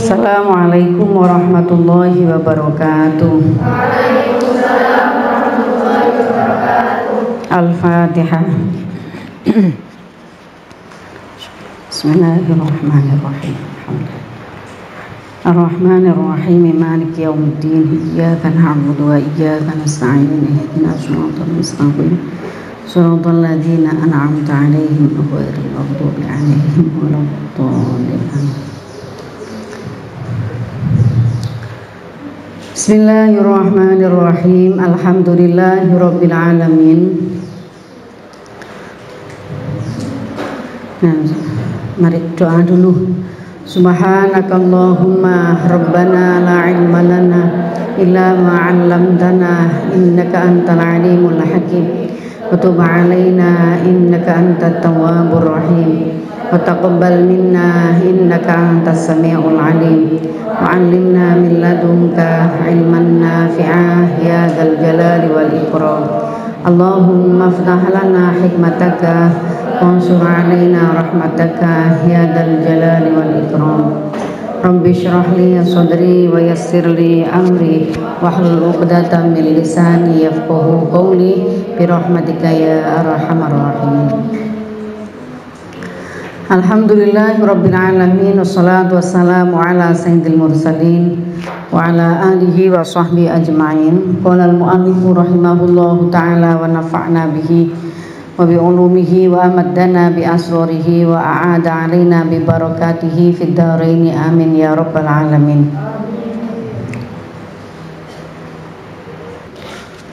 Assalamualaikum warahmatullahi wabarakatuh. Waalaikumsalam warahmatullahi wabarakatuh. Al-Fatihah. Bismillahirrahmanirrahim. Ar-Rahmanir-Rahim. Maliki yaumiddin. Iyyaka na'budu wa iyyaka nasta'in. Ihdinas siratal mustaqim. Shiratal ladzina an'amta 'alaihim ghairil maghdubi 'alaihim waladdallin. Bismillahirrahmanirrahim. Alhamdulillahirabbil alamin. Nah, mari doa dulu. Subhanakallahumma rabbana la ilma lana illa ma 'allamtana innaka antal alimul hakim. Wa tub 'alaina innaka antat tawwabur rahim. Wa taqabbal minna innaka antas samiul alim. Wa 'allimna min ladunka ilman nafi'ah ya dzal jalali wal ikram. Allahumma iftah lana hikmataka wansur 'alaina rahmataka ya dzal jalali wal ikram. Rabbi shrah li sadri wa yassir li amri wahlul 'uqdatam min lisani yafqahu qawli bi rahmatika ya arhamar rahimin. Alhamdulillahirabbil alamin wassalatu wassalamu ala sayyidil mursalin wa ala alihi wa sahbihi ajma'in. Qala al-mu'allifu rahimahullahu ta'ala wa nafa'na bihi wa bi ulumihi wa amaddana bi asrarihi wa a'ada alaina bi barakatihi fid dharain amin ya rabbal alamin.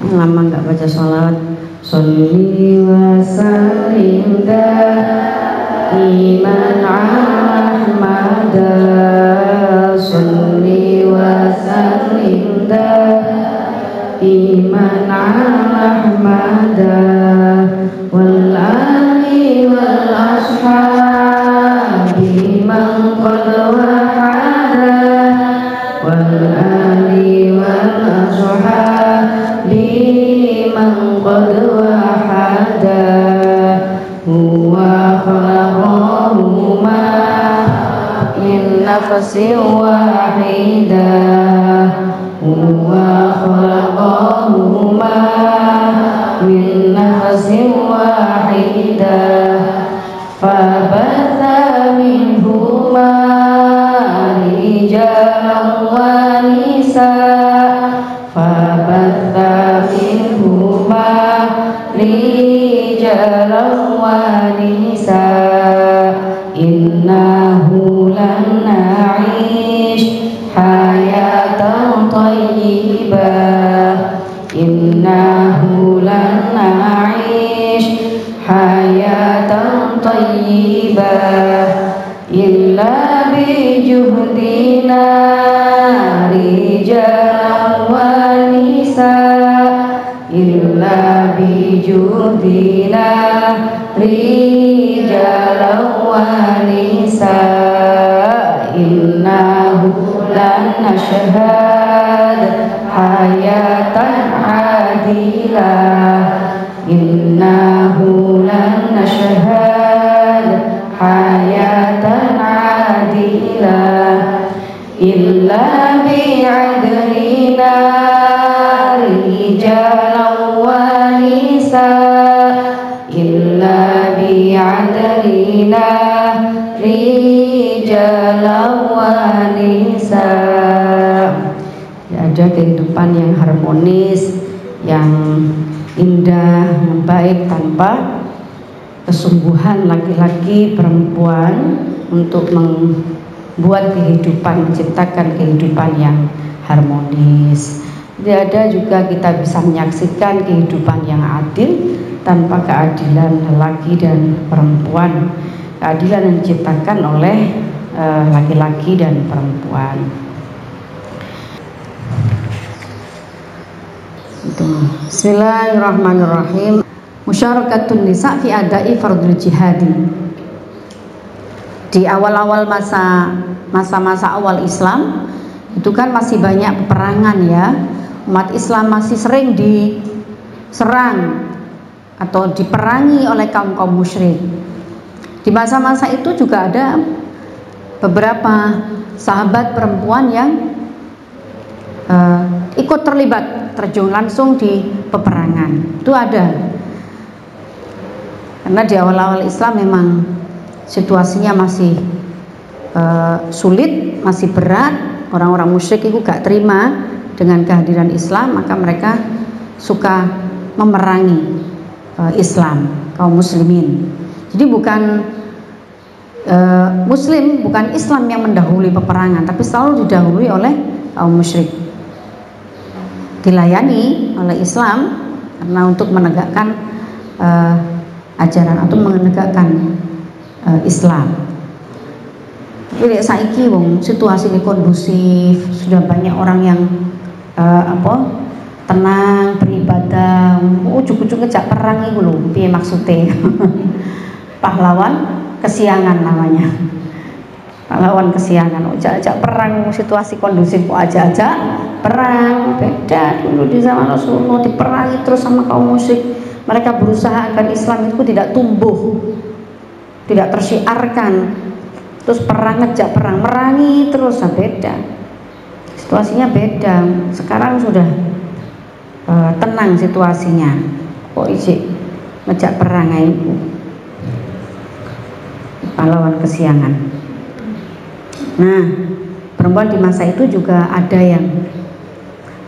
Lama enggak baca sholawat. Sholli wa sallim iman ahmada. Sholli wa sallim iman ahmada wal ali wal ashabi man qad wahada wal ali wal ashabi man qad wahada huwa khalaqahuma min nafsin wahidah huwa khalaqahuma min nafsin wahidah fabatha minhuma rijalan wa nisaa fabatha minhuma rijalan wa nisaa innahu lan na'ish hayatan thayyibah innahu lan na'ish hayatan thayyibah illa bi juhdina rijalan wa nisaa illa bi juhdina rijalan wa nisaa innahu lan nashhad hayatan adilah innahu lan nashhad hayatan adilah illa bi'adlina rijalan wa nisaa illa bi'adlina rijalan wa nisaa. Ada kehidupan yang harmonis, yang indah, yang baik tanpa kesungguhan laki-laki perempuan untuk membuat kehidupan, menciptakan kehidupan yang harmonis. Tidak ada juga kita bisa menyaksikan kehidupan yang adil tanpa keadilan laki dan perempuan. Keadilan yang diciptakan oleh laki-laki dan perempuan. Bismillahirrahmanirrahim. Musyarakatun nisa fi adai fardul jihadi. Di awal-awal masa-masa awal Islam itu kan masih banyak peperangan ya. Umat Islam masih sering diserang atau diperangi oleh kaum-kaum musyrik. Di masa-masa itu juga ada beberapa sahabat perempuan yang ikut terlibat, terjun langsung di peperangan. Itu ada. Karena di awal-awal Islam memang situasinya masih sulit, masih berat. Orang-orang musyrik itu gak terima dengan kehadiran Islam, maka mereka suka memerangi Islam, kaum muslimin. Jadi bukan Muslim, bukan Islam yang mendahului peperangan, tapi selalu didahului oleh kaum musyrik. Dilayani oleh Islam karena untuk menegakkan ajaran atau menegakkan Islam. Tapi saiki wong situasi ini kondusif, sudah banyak orang yang tenang beribadah. Ujug-ujug ngejak perang iku lho, piye maksudnya? Pahlawan kesiangan namanya. Pahlawan kesiangan, ajak perang, situasi kondusif kok ajak perang. Beda dulu di zaman Rasulullah, diperangi terus sama kaum musyrik. Mereka berusaha agar Islam itu tidak tumbuh, tidak tersyiarkan. Terus perang, ngejak perang, merangi terus, beda. Situasinya beda. Sekarang sudah tenang situasinya. Kok isi ngejak perang itu? Pahlawan kesiangan. Nah, perempuan di masa itu juga ada yang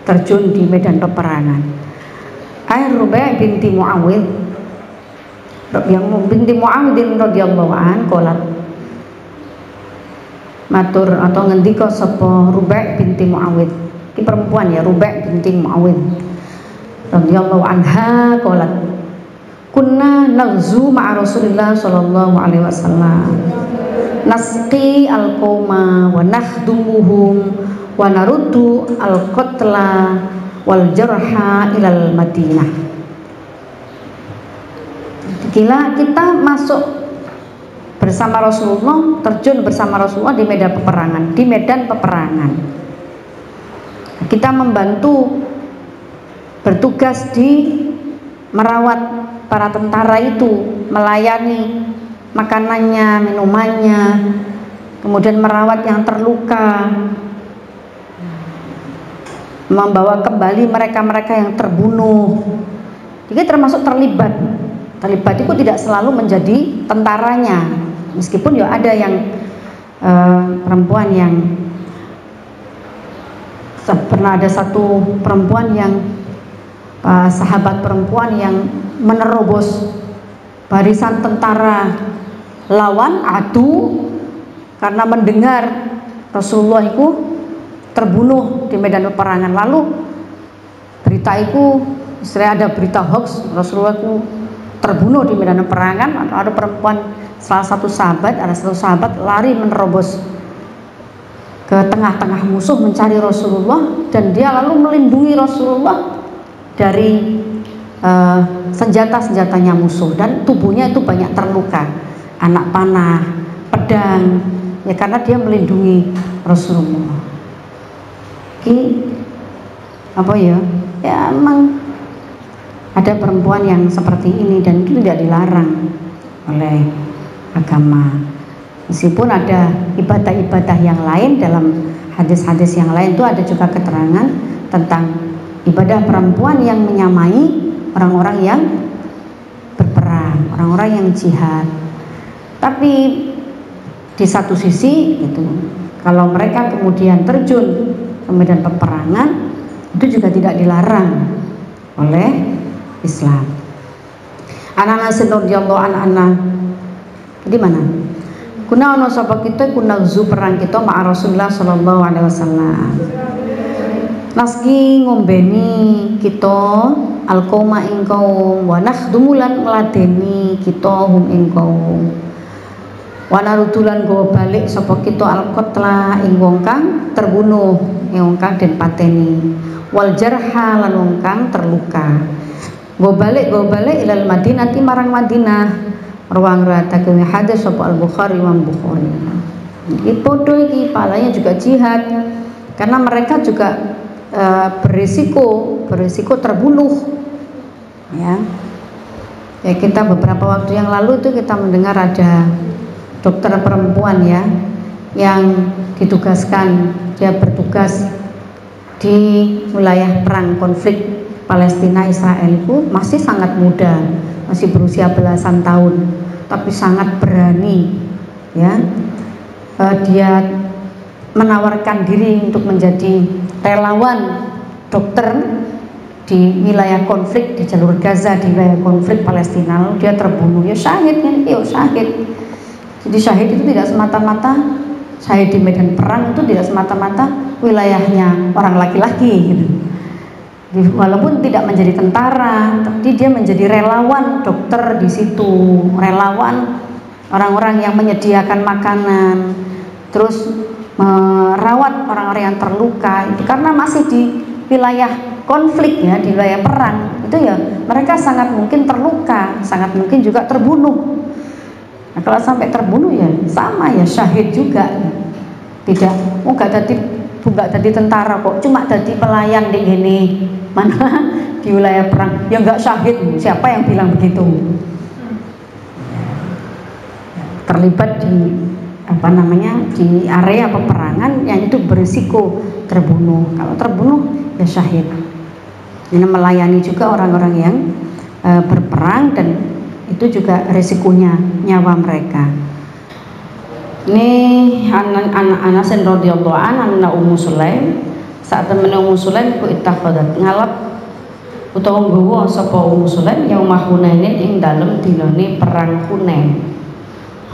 terjun di medan peperangan. Rubai binti Muawid, yang binti Muawidin radhiyallahu an qalat matur atau ngendika sapa Rubai binti Muawid. Ini perempuan ya, Rubai binti Muawid radhiyallahu anha qalat kunna naghzu ma'a Rasulillah sallallahu alaihi wasallam nasqi al-qauma wa nakhdumuhum wa naruddu al-qatla wal jarha ilal Madinah. Gila, kita masuk bersama Rasulullah, terjun bersama Rasulullah di medan peperangan. Kita membantu, bertugas di merawat para tentara itu, melayani makanannya, minumannya, kemudian merawat yang terluka, membawa kembali mereka-mereka yang terbunuh. Jadi termasuk terlibat. Terlibat itu tidak selalu menjadi tentaranya, meskipun ya ada yang perempuan yang pernah ada satu perempuan yang sahabat perempuan yang menerobos barisan tentara lawan adu karena mendengar Rasulullah itu terbunuh di medan peperangan. Lalu berita itu, ada berita hoax Rasulullah itu terbunuh di medan peperangan. Ada perempuan, salah satu sahabat lari menerobos ke tengah-tengah musuh mencari Rasulullah, dan dia lalu melindungi Rasulullah dari senjata-senjatanya musuh, dan tubuhnya itu banyak terluka, anak panah, pedang, ya karena dia melindungi Rasulullah. Apa ya? Ya emang ada perempuan yang seperti ini, dan itu tidak dilarang oleh agama. Meskipun ada ibadah-ibadah yang lain, dalam hadis-hadis yang lain itu ada juga keterangan tentang ibadah perempuan yang menyamai orang-orang yang berperang, orang-orang yang jihad. Tapi di satu sisi itu, kalau mereka kemudian terjun ke medan peperangan, itu juga tidak dilarang oleh Islam. Anak-anak radhiyallahu anha di mana? Kuna ono sapa kita kuna zu perang kita ma'a Rasulullah sallallahu alaihi wasallam. Naski ngombeni kita al-qauma ing kaum wa nakhdumulan ngladeni kita hum ing kaum. Wa narudulan go balik sapa kita al-qatla ing wong kang terbunuh, ing wong kang den pateni. Wal jarha lan wong kang terluka. Go balik ilal Madinah, marang Madinah. Ruang ratakan hadis sapa Al-Bukhari Imam Bukhari. Iki podo iki palanya juga jihad, karena mereka juga berisiko terbunuh. Ya, kita beberapa waktu yang lalu itu kita mendengar ada dokter perempuan ya yang ditugaskan, dia bertugas di wilayah perang konflik Palestina Israel itu masih sangat muda, masih berusia belasan tahun, tapi sangat berani, ya. Dia menawarkan diri untuk menjadi relawan dokter di wilayah konflik di jalur Gaza, di wilayah konflik Palestina. Lalu dia terbunuh, ya syahid kan, ya syahid. Jadi syahid itu tidak semata-mata syahid di medan perang, itu tidak semata-mata wilayahnya orang laki-laki gitu. Walaupun tidak menjadi tentara, tapi dia menjadi relawan dokter di situ, relawan orang-orang yang menyediakan makanan, terus merawat orang-orang yang terluka. Itu karena masih di wilayah konflik, ya, di wilayah perang, itu ya mereka sangat mungkin terluka, sangat mungkin juga terbunuh. Nah, kalau sampai terbunuh ya sama, ya syahid juga. Tidak, gak tadi tentara kok, cuma tadi pelayan di gini, mana di wilayah perang, ya nggak syahid. Siapa yang bilang begitu? Terlibat di di area peperangan yang itu berisiko terbunuh. Kalau terbunuh ya syahid. Ini melayani juga orang-orang yang berperang, dan itu juga risikonya nyawa mereka. Ini anak Anas radhiyallahu anha Ummu Sulaim, saat temen Ummu Sulaim ku ittafadat ngalap utawa nggawa sapa Ummu Sulaim yaumah Hunainin ing dalem dinane perang Hunain,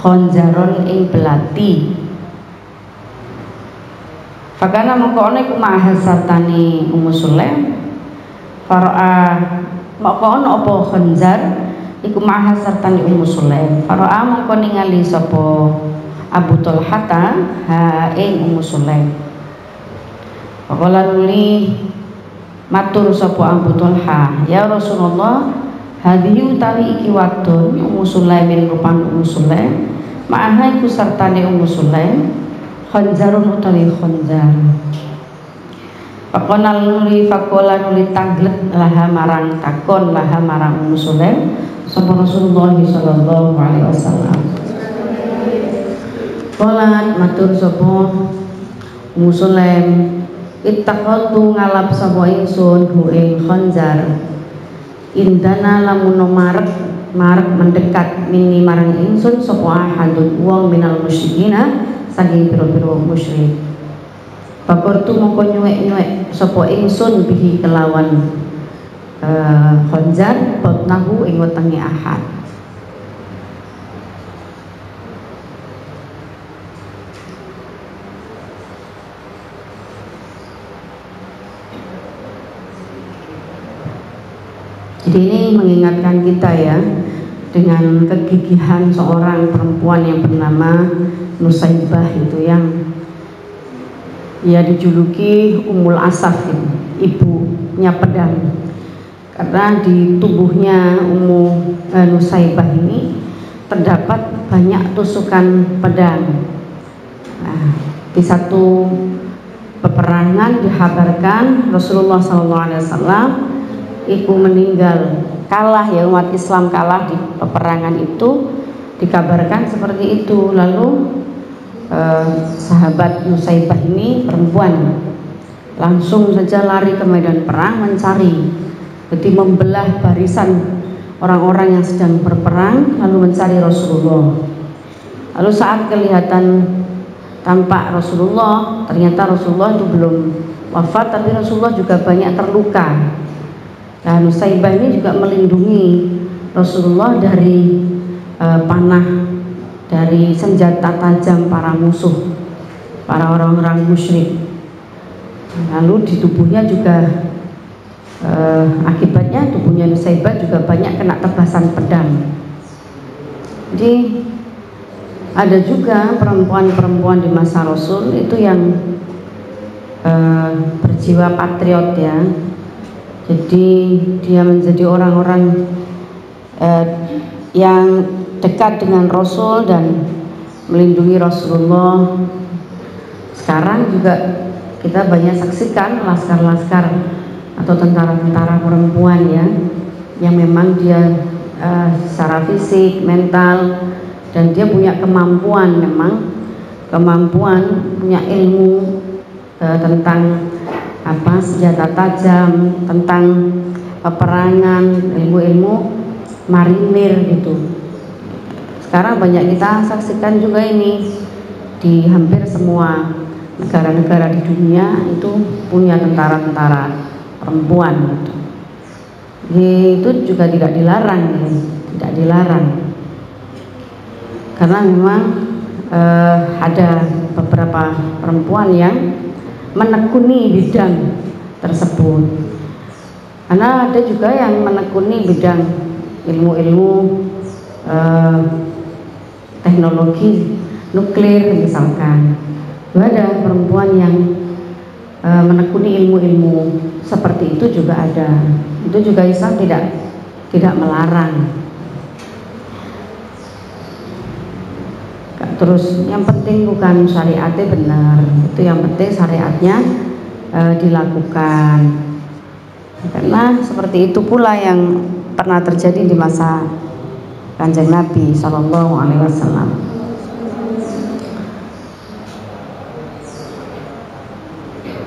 khonjaron ing belati. Fakana mongko ana iku mahasatani Ummu Sulaim faraa mongko ana apa khonjar iku mahasatani Ummu Sulaim faraa mongko ningali sapa Abu Talhata ha ing Ummu Sulaim. Faqala nuli matur sapa Abu Talha, ya Rasulullah, hadhihi utawi iki wadon Ummu Sulaimin rupan Ummu Sulaim, ma'aha iku sartane Ummu Sulaim khanjarun utawi khanjar. Faqala nuli tanglet laha marang takon laha marang Ummu Sulaim sapa Rasulullah sallallahu alaihi wasallam. Qalat matur sapa Ummu Sulaim, ittaqaltu ngalap sapa ingsun hu ing khanjar indana lamun marek mendekat mini marang ingsun sapa ahadun wong minal musyrikina saking pira-pira musyrik. Bakortu mongko nyuwek sapa ingsun bihi kelawan khanjar batnahu ing wetenge ahad. Jadi ini mengingatkan kita, ya, dengan kegigihan seorang perempuan yang bernama Nusaibah itu, yang ia dijuluki Ummul Asaf, ibunya pedang, karena di tubuhnya Nusaibah ini terdapat banyak tusukan pedang. Nah, di satu peperangan dikabarkan Rasulullah SAW iku meninggal, kalah, ya, umat Islam kalah di peperangan itu, dikabarkan seperti itu. Lalu sahabat Nusaibah ini perempuan langsung saja lari ke medan perang mencari, jadi membelah barisan orang-orang yang sedang berperang lalu mencari Rasulullah. Lalu saat kelihatan tampak Rasulullah, ternyata Rasulullah itu belum wafat, tapi Rasulullah juga banyak terluka. Nah, Nusaibah ini juga melindungi Rasulullah dari panah, dari senjata tajam para musuh, para orang-orang musyrik. Lalu di tubuhnya juga akibatnya tubuhnya Nusaibah juga banyak kena tebasan pedang. Jadi ada juga perempuan-perempuan di masa Rasul itu yang berjiwa patriot, ya. Jadi dia menjadi orang-orang yang dekat dengan Rasul dan melindungi Rasulullah. Sekarang juga kita banyak saksikan laskar-laskar atau tentara-tentara perempuan, ya, yang memang dia secara fisik, mental, dan dia punya kemampuan memang kemampuan, punya ilmu tentang senjata tajam, tentang peperangan, ilmu-ilmu marinir gitu. Sekarang banyak kita saksikan juga ini di hampir semua negara-negara di dunia itu punya tentara-tentara perempuan gitu. Itu juga tidak dilarang, tidak dilarang, karena memang ada beberapa perempuan yang menekuni bidang tersebut. Karena ada juga yang menekuni bidang ilmu-ilmu teknologi nuklir misalkan. Ada perempuan yang menekuni ilmu-ilmu seperti itu juga ada. Itu juga Islam tidak melarang. Terus yang penting bukan syariatnya benar, itu yang penting syariatnya dilakukan. Karena seperti itu pula yang pernah terjadi di masa Kanjeng Nabi Shallallahu Alaihi Wasallam.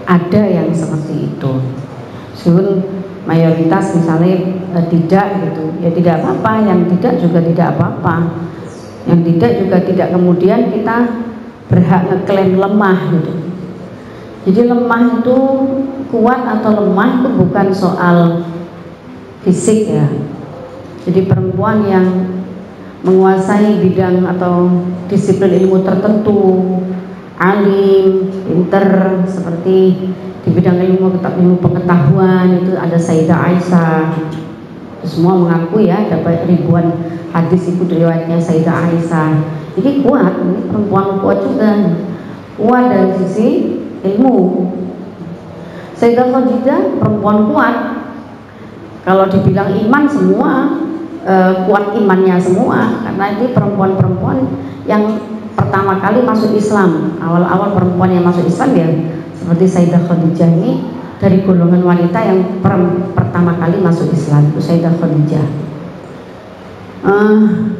Ada yang seperti itu. Meskipun mayoritas misalnya tidak gitu, ya tidak apa-apa. Yang tidak juga tidak apa-apa. Yang tidak juga tidak kemudian kita berhak ngeklaim lemah gitu. Jadi lemah itu kuat atau lemah itu bukan soal fisik ya. Jadi perempuan yang menguasai bidang atau disiplin ilmu tertentu, alim, pinter, seperti di bidang ilmu pengetahuan itu ada Sayyidah Aisyah. Semua mengaku ya, dapat ribuan hadis itu riwayatnya Sayyidah Aisyah. Jadi kuat, ini perempuan kuat juga, kuat dari sisi ilmu. Sayyidah Khadijah perempuan kuat. Kalau dibilang iman semua kuat imannya semua, karena ini perempuan-perempuan yang pertama kali masuk Islam. Awal-awal perempuan yang masuk Islam ya seperti Sayyidah Khadijah ini dari golongan wanita yang pertama kali masuk Islam, itu Sayyidah Khadijah.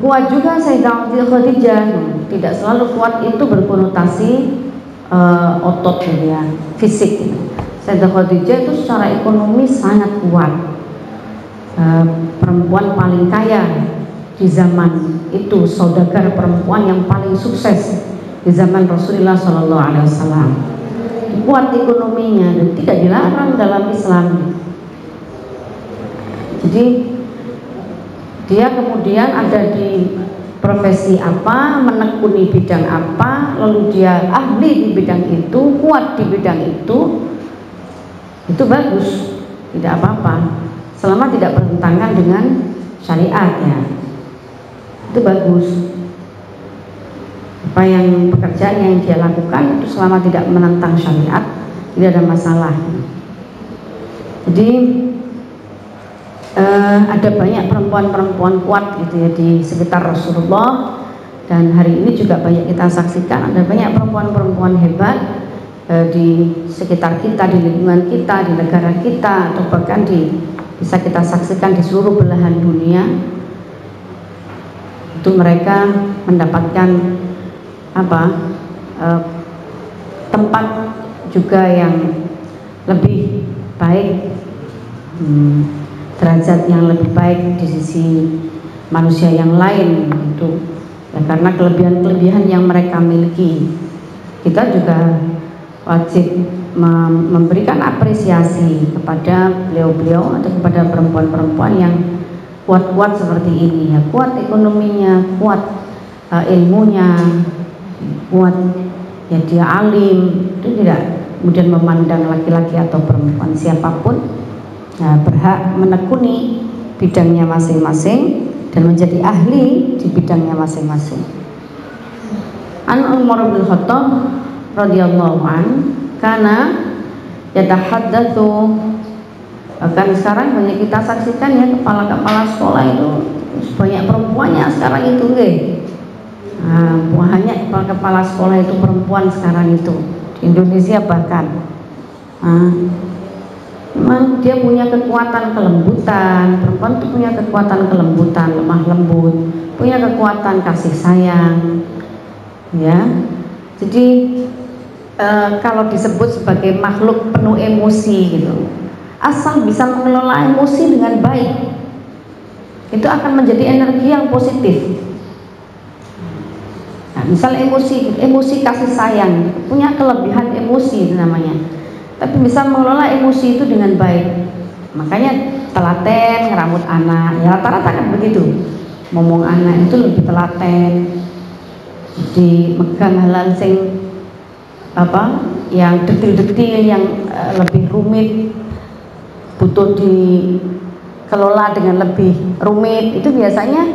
Kuat juga Sayyidah Khadijah, tidak selalu kuat itu berkonotasi otot ya, fisik. Sayyidah Khadijah itu secara ekonomi sangat kuat, perempuan paling kaya di zaman itu, saudagar perempuan yang paling sukses di zaman Rasulullah Shallallahu Alaihi Wasallam. Kuat ekonominya dan tidak dilarang dalam Islam. Jadi dia kemudian ada di profesi apa, menekuni bidang apa, lalu dia ahli di bidang itu, kuat di bidang itu bagus, tidak apa-apa, selama tidak bertentangan dengan syariatnya, itu bagus. Apa yang pekerjaan yang dia lakukan itu selama tidak menentang syariat tidak ada masalah. Jadi ada banyak perempuan-perempuan kuat gitu ya di sekitar Rasulullah, dan hari ini juga banyak kita saksikan ada banyak perempuan-perempuan hebat di sekitar kita, di lingkungan kita, di negara kita, atau bahkan bisa kita saksikan di seluruh belahan dunia. Itu mereka mendapatkan tempat juga yang lebih baik, derajat yang lebih baik di sisi manusia yang lain gitu ya, karena kelebihan-kelebihan yang mereka miliki. Kita juga wajib memberikan apresiasi kepada beliau-beliau atau kepada perempuan-perempuan yang kuat-kuat seperti ini ya, kuat ekonominya, kuat ilmunya, kuat ya, dia alim, itu tidak kemudian memandang laki-laki atau perempuan, siapapun berhak menekuni bidangnya masing-masing dan menjadi ahli di bidangnya masing-masing. An Umar bin Khattab radhiyallahu an karena yatahaddatsu, akan sekarang banyak kita saksikan ya, kepala-kepala sekolah itu banyak perempuannya sekarang itu banyak kepala sekolah itu perempuan sekarang itu di Indonesia bahkan. Memang dia punya kekuatan kelembutan, perempuan itu punya kekuatan kelembutan, lemah lembut, punya kekuatan kasih sayang ya, Jadi kalau disebut sebagai makhluk penuh emosi gitu, asal bisa mengelola emosi dengan baik, itu akan menjadi energi yang positif. Nah, misal emosi kasih sayang, punya kelebihan emosi itu namanya, tapi bisa mengelola emosi itu dengan baik. Makanya telaten ngeramut anak, ya rata-rata kan begitu. Ngomong anak itu lebih telaten, dimegang hal-hal sing yang detil-detil, yang lebih rumit, butuh dikelola dengan lebih rumit, itu biasanya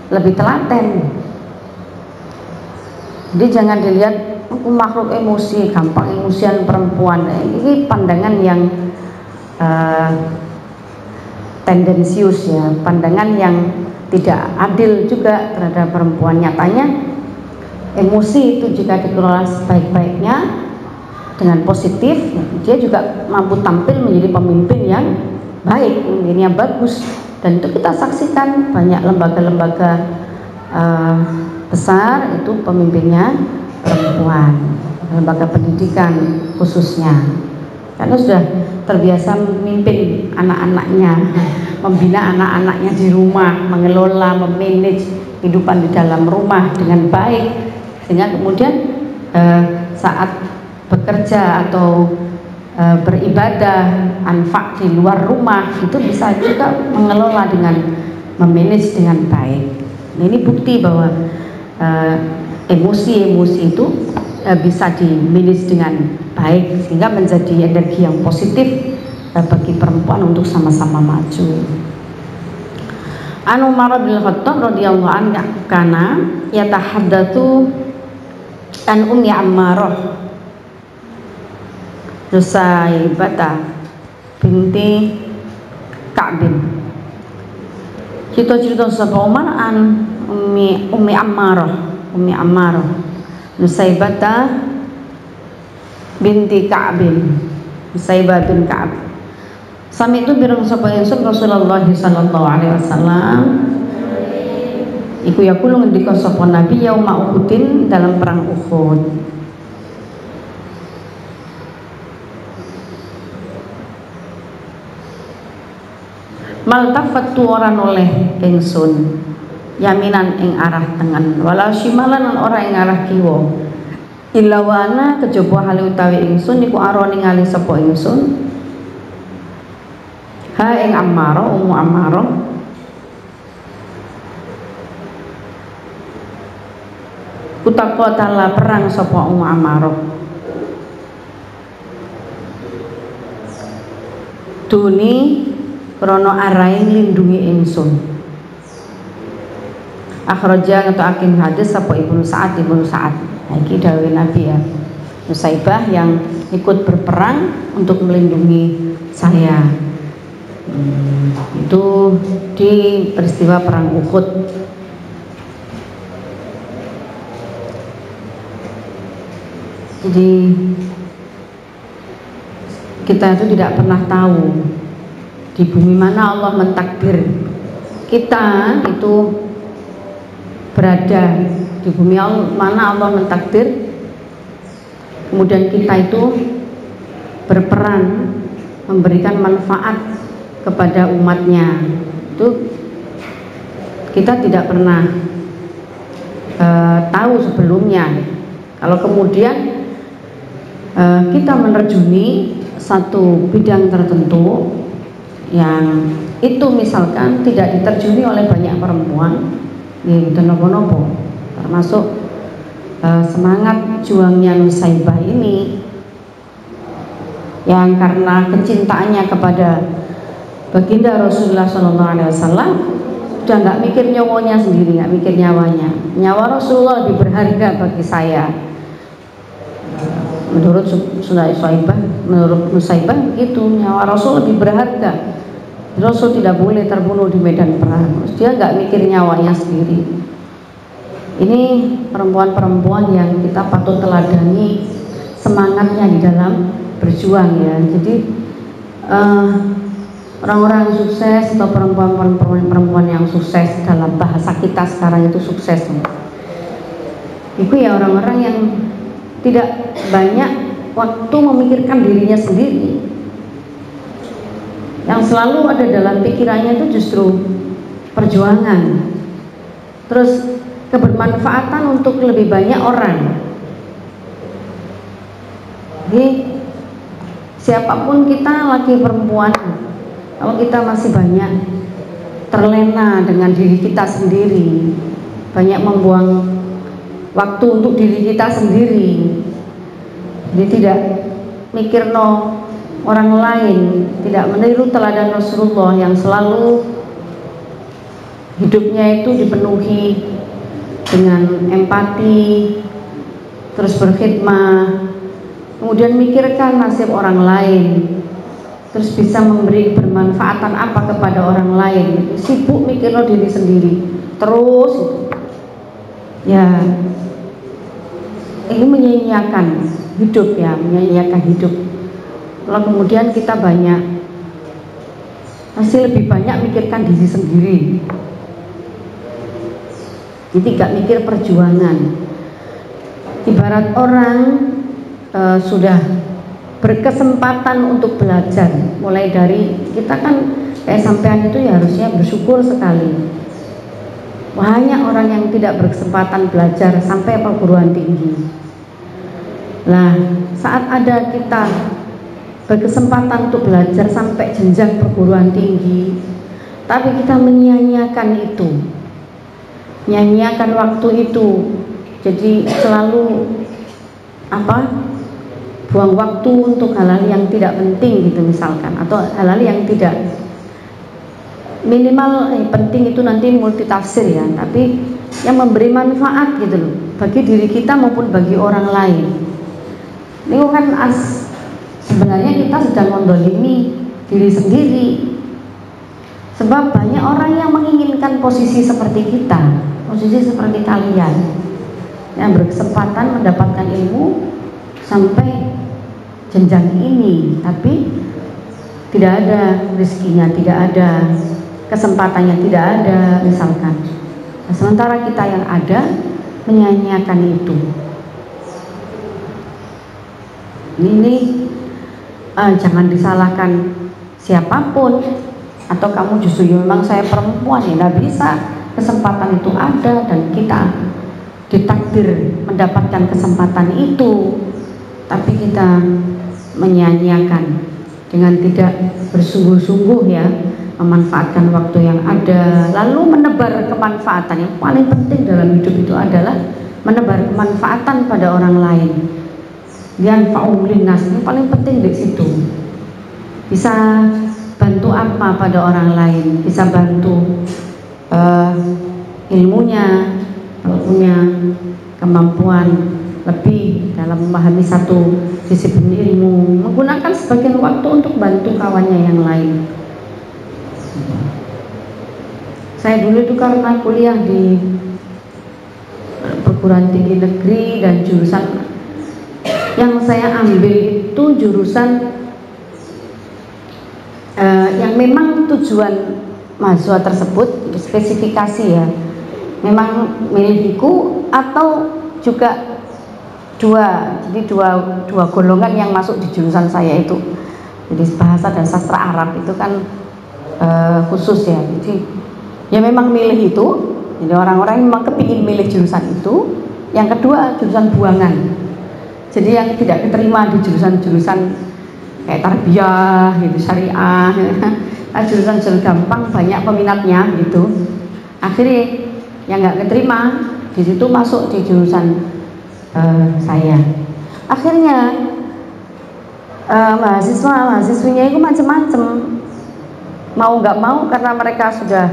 lebih telaten. Jadi jangan dilihat makhluk emosi, gampang emosian perempuan. Ini pandangan yang tendensius ya, pandangan yang tidak adil juga terhadap perempuan. Nyatanya emosi itu jika dikelola sebaik-baiknya dengan positif, dia juga mampu tampil menjadi pemimpin yang baik, pemimpin yang bagus. Dan itu kita saksikan banyak lembaga-lembaga besar itu pemimpinnya perempuan, lembaga pendidikan khususnya, karena sudah terbiasa memimpin anak-anaknya, membina anak-anaknya di rumah, mengelola, memanage kehidupan di dalam rumah dengan baik, sehingga kemudian saat bekerja atau beribadah, anfak di luar rumah itu bisa juga mengelola dengan memanage dengan baik. Nah, ini bukti bahwa emosi-emosi itu bisa di-manage dengan baik sehingga menjadi energi yang positif bagi perempuan untuk sama-sama maju. An Umar bin Khattab radhiyallahu anhu kana yatahaddatsu an Ummi Ammarah Nusaybata binti Ka'bin. Cerita-cerita sapa Umar an Ummi Ammarah Nusaybata binti Ka'bin, Nusaybah bin Ka'ab. Sami itu birang sapa ingsun Rasulullah sallallahu alaihi wasallam iku yaqulu ngendika sapa Nabi yauma Uhudin dalam perang Uhud. Maltafatu ora noleh ingsun yaminan ing arah tengen walau shimalan ora ing arah kiwa illa wana kejaba hale utawi ingsun iku aro ningali sapa ingsun ha ing Ammarah Ummu Ammarah utakotala perang sapa Ummu Ammarah duni krono arai nglindungi ingsun. Akhraja atau akin hadis sapa Ibnu Sa'ad. Nah, iki dawuh Nabi ya. Nusaybah yang ikut berperang untuk melindungi saya. Itu di peristiwa perang Uhud. Jadi kita itu tidak pernah tahu di bumi mana Allah mentakdir kita itu berada, di bumi mana Allah mentakdir kemudian kita itu berperan memberikan manfaat kepada umatnya. Itu kita tidak pernah tahu sebelumnya. Kalau kemudian kita menerjuni satu bidang tertentu yang itu misalkan tidak diterjuni oleh banyak perempuan, ya itu nopo-nopo, termasuk semangat juangnya Nusaybah ini yang karena kecintaannya kepada baginda Rasulullah SAW udah nggak mikir nyawanya sendiri, nggak mikir nyawanya. Nyawa Rasulullah lebih berharga bagi saya. Menurut Nusaybah begitu, nyawa Rasul lebih berharga. Rasul tidak boleh terbunuh di medan perang. Dia nggak mikir nyawanya sendiri. Ini perempuan-perempuan yang kita patut teladani semangatnya di dalam berjuang ya. Jadi orang-orang sukses atau perempuan yang sukses dalam bahasa kita sekarang itu sukses. Itu ya orang-orang yang tidak banyak waktu memikirkan dirinya sendiri. Yang selalu ada dalam pikirannya itu justru perjuangan, terus kebermanfaatan untuk lebih banyak orang. Jadi siapapun kita, laki perempuan, kalau kita masih banyak terlena dengan diri kita sendiri, banyak membuang waktu untuk diri kita sendiri, jadi tidak mikir orang lain, tidak meniru teladan Rasulullah yang selalu hidupnya itu dipenuhi dengan empati, terus berkhidmah, kemudian mikirkan nasib orang lain, terus bisa memberi bermanfaatan apa kepada orang lain. Sibuk mikir diri sendiri terus ya, ini menyia-nyiakan hidup ya, menyia-nyiakan hidup. Kalau kemudian kita masih lebih banyak mikirkan diri sendiri, jadi gak mikir perjuangan. Ibarat orang sudah berkesempatan untuk belajar, mulai dari kita kan kayak sampean itu ya harusnya bersyukur sekali. Banyak orang yang tidak berkesempatan belajar sampai perguruan tinggi. Nah, saat ada kita berkesempatan untuk belajar sampai jenjang perguruan tinggi, tapi kita menyia-nyiakan itu, menyia-nyiakan waktu itu, jadi selalu buang waktu untuk hal-hal yang tidak penting gitu misalkan, atau hal-hal yang tidak minimal penting itu nanti multitafsir ya, tapi yang memberi manfaat gitu loh, bagi diri kita maupun bagi orang lain. Ini kan sebenarnya kita sedang mendolimi diri sendiri, sebab banyak orang yang menginginkan posisi seperti kita, posisi seperti kalian yang berkesempatan mendapatkan ilmu sampai jenjang ini, tapi tidak ada rezekinya, tidak ada kesempatannya, tidak ada misalkan. Nah, sementara kita yang ada menyia-nyiakan itu. Ini jangan disalahkan siapapun, atau kamu justru memang saya perempuan ya nggak bisa, kesempatan itu ada dan kita ditakdir mendapatkan kesempatan itu, tapi kita menyia-nyiakan dengan tidak bersungguh-sungguh ya, memanfaatkan waktu yang ada, lalu menebar kemanfaatan. Yang paling penting dalam hidup itu adalah menebar kemanfaatan pada orang lain. Yanfa'u linnas, yang paling penting di situ. Bisa bantu apa pada orang lain, bisa bantu ilmunya, kalau punya kemampuan lebih dalam memahami satu disiplin ilmu, menggunakan sebagian waktu untuk bantu kawannya yang lain. Saya dulu itu karena kuliah di perguruan tinggi negeri dan jurusan yang saya ambil itu jurusan yang memang tujuan mahasiswa tersebut spesifikasi ya, memang milihiku atau juga dua golongan yang masuk di jurusan saya itu. Jadi bahasa dan sastra Arab itu kan khusus ya, jadi ya memang milih itu. Jadi orang-orang memang kepingin milih jurusan itu. Yang kedua jurusan buangan, jadi yang tidak diterima di jurusan-jurusan kayak tarbiyah gitu, syariah nah, jurusan gampang banyak peminatnya gitu, akhirnya yang nggak keterima di situ masuk di jurusan saya. Akhirnya mahasiswinya itu macam-macam, mau nggak mau karena mereka sudah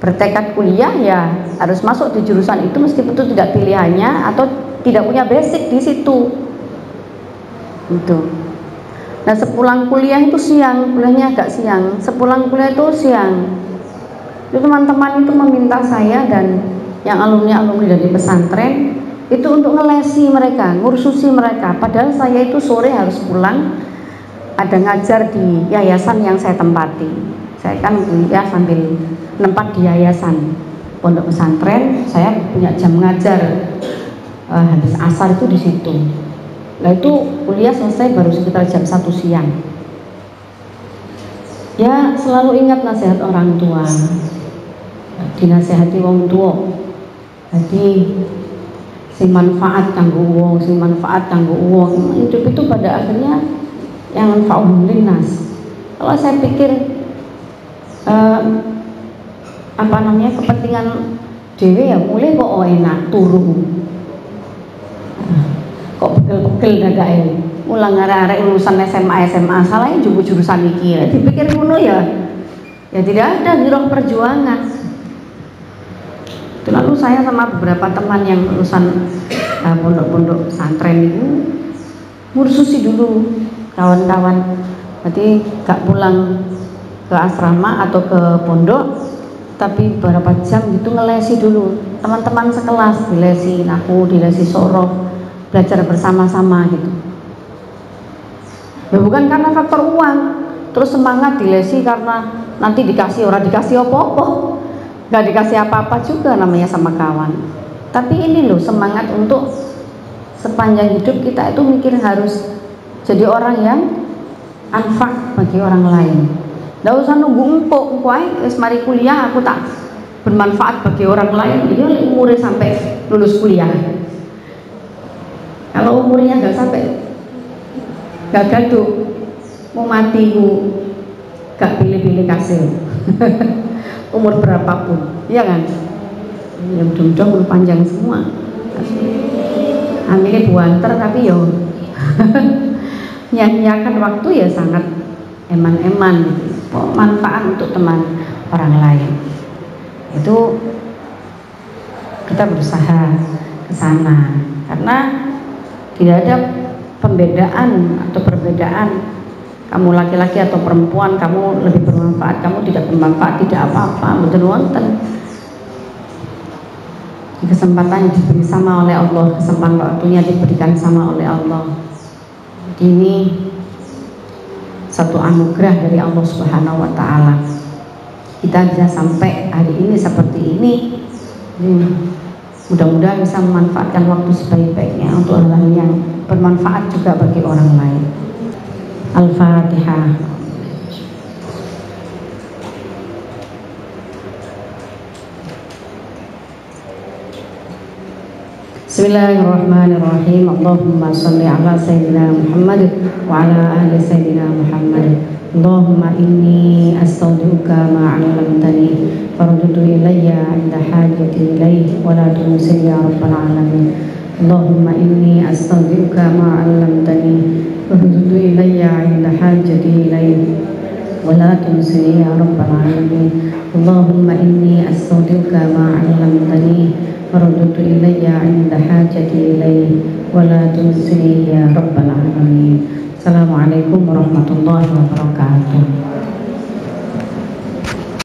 bertekad kuliah ya harus masuk di jurusan itu meskipun itu tidak pilihannya atau tidak punya basic di situ gitu. Nah sepulang kuliah itu siang, kuliahnya agak siang, sepulang kuliah itu siang itu teman-teman itu meminta saya dan yang alumni dari pesantren itu untuk ngelesi mereka, ngursusi mereka, padahal saya itu sore harus pulang, ada ngajar di yayasan yang saya tempati. Saya kan kuliah sambil nempat di yayasan pondok pesantren, saya punya jam ngajar habis asar itu di situ. Nah itu kuliah selesai baru sekitar jam 1 siang. Ya selalu ingat nasihat orang tua, dinasehati wong tua. Jadi si manfaat kanggo wong, si manfaat kanggo wong. Hidup itu pada akhirnya yang manfaat linnas. Kalau saya pikir kepentingan dewe ya mulai kok enak turu. Kok pegel-pegel dadake. Mulang arek-arek lulusan SMA salahnya juga jurusan iki. Dipikir ngono ya tidak ada giroh perjuangan. Lalu saya sama beberapa teman yang lulusan pondok-pondok pesantren itu ngursusi dulu kawan-kawan. Berarti gak pulang ke asrama atau ke pondok, tapi beberapa jam gitu ngelesi dulu. Teman-teman sekelas dilesi, aku dilesi sorof, belajar bersama-sama gitu. Ya bukan karena faktor uang, terus semangat dilesi karena nanti dikasih orang dikasih apa-apa. Gak dikasih apa-apa juga namanya sama kawan. Tapi ini loh semangat untuk sepanjang hidup kita itu mikir harus jadi orang yang anfak bagi orang lain. Gak usah nunggu empuk wis mari kuliah aku tak bermanfaat bagi orang lain. Iya umurnya sampai lulus kuliah. Kalau umurnya gak sampai, gak gaduh, mau mati gak pilih-pilih kasih. Umur berapapun, iya kan? Ya mudah-mudahan umur panjang semua. Ambilnya buanter tapi yo nyanyiakan waktu ya sangat eman-eman gitu. Manfaat untuk teman orang lain. Itu kita berusaha ke sana karena tidak ada pembedaan atau perbedaan. Kamu laki-laki atau perempuan, kamu lebih bermanfaat, kamu tidak bermanfaat, tidak apa-apa, betul wonten. Kesempatan diberi sama oleh Allah, kesempatan waktunya diberikan sama oleh Allah. Ini satu anugerah dari Allah Subhanahu wa taala. Kita bisa sampai hari ini seperti ini. Mudah-mudahan bisa memanfaatkan waktu sebaik-baiknya untuk hal-hal yang bermanfaat juga bagi orang lain. Al-Fatihah. Bismillahirrahmanirrahim. Allahumma salli ala sayyidina Muhammad wa ala ali sayyidina Muhammad. Allahumma inni astaudiuka ma 'allamtani faruddu ilayya 'inda hajati ilayhi wa la tunsini ya rabbal alamin. Allahumma inni astaudiuka ma 'allamtani faruddu ilayya 'inda hajati ilayhi wa la tunsini ya rabbal alamin. Allahumma inni astaudiuka ma 'allamtani faruddu ilayya 'inda hajati ilayhi wa la tunsini ya rabbal alamin. Assalamualaikum warahmatullahi wabarakatuh.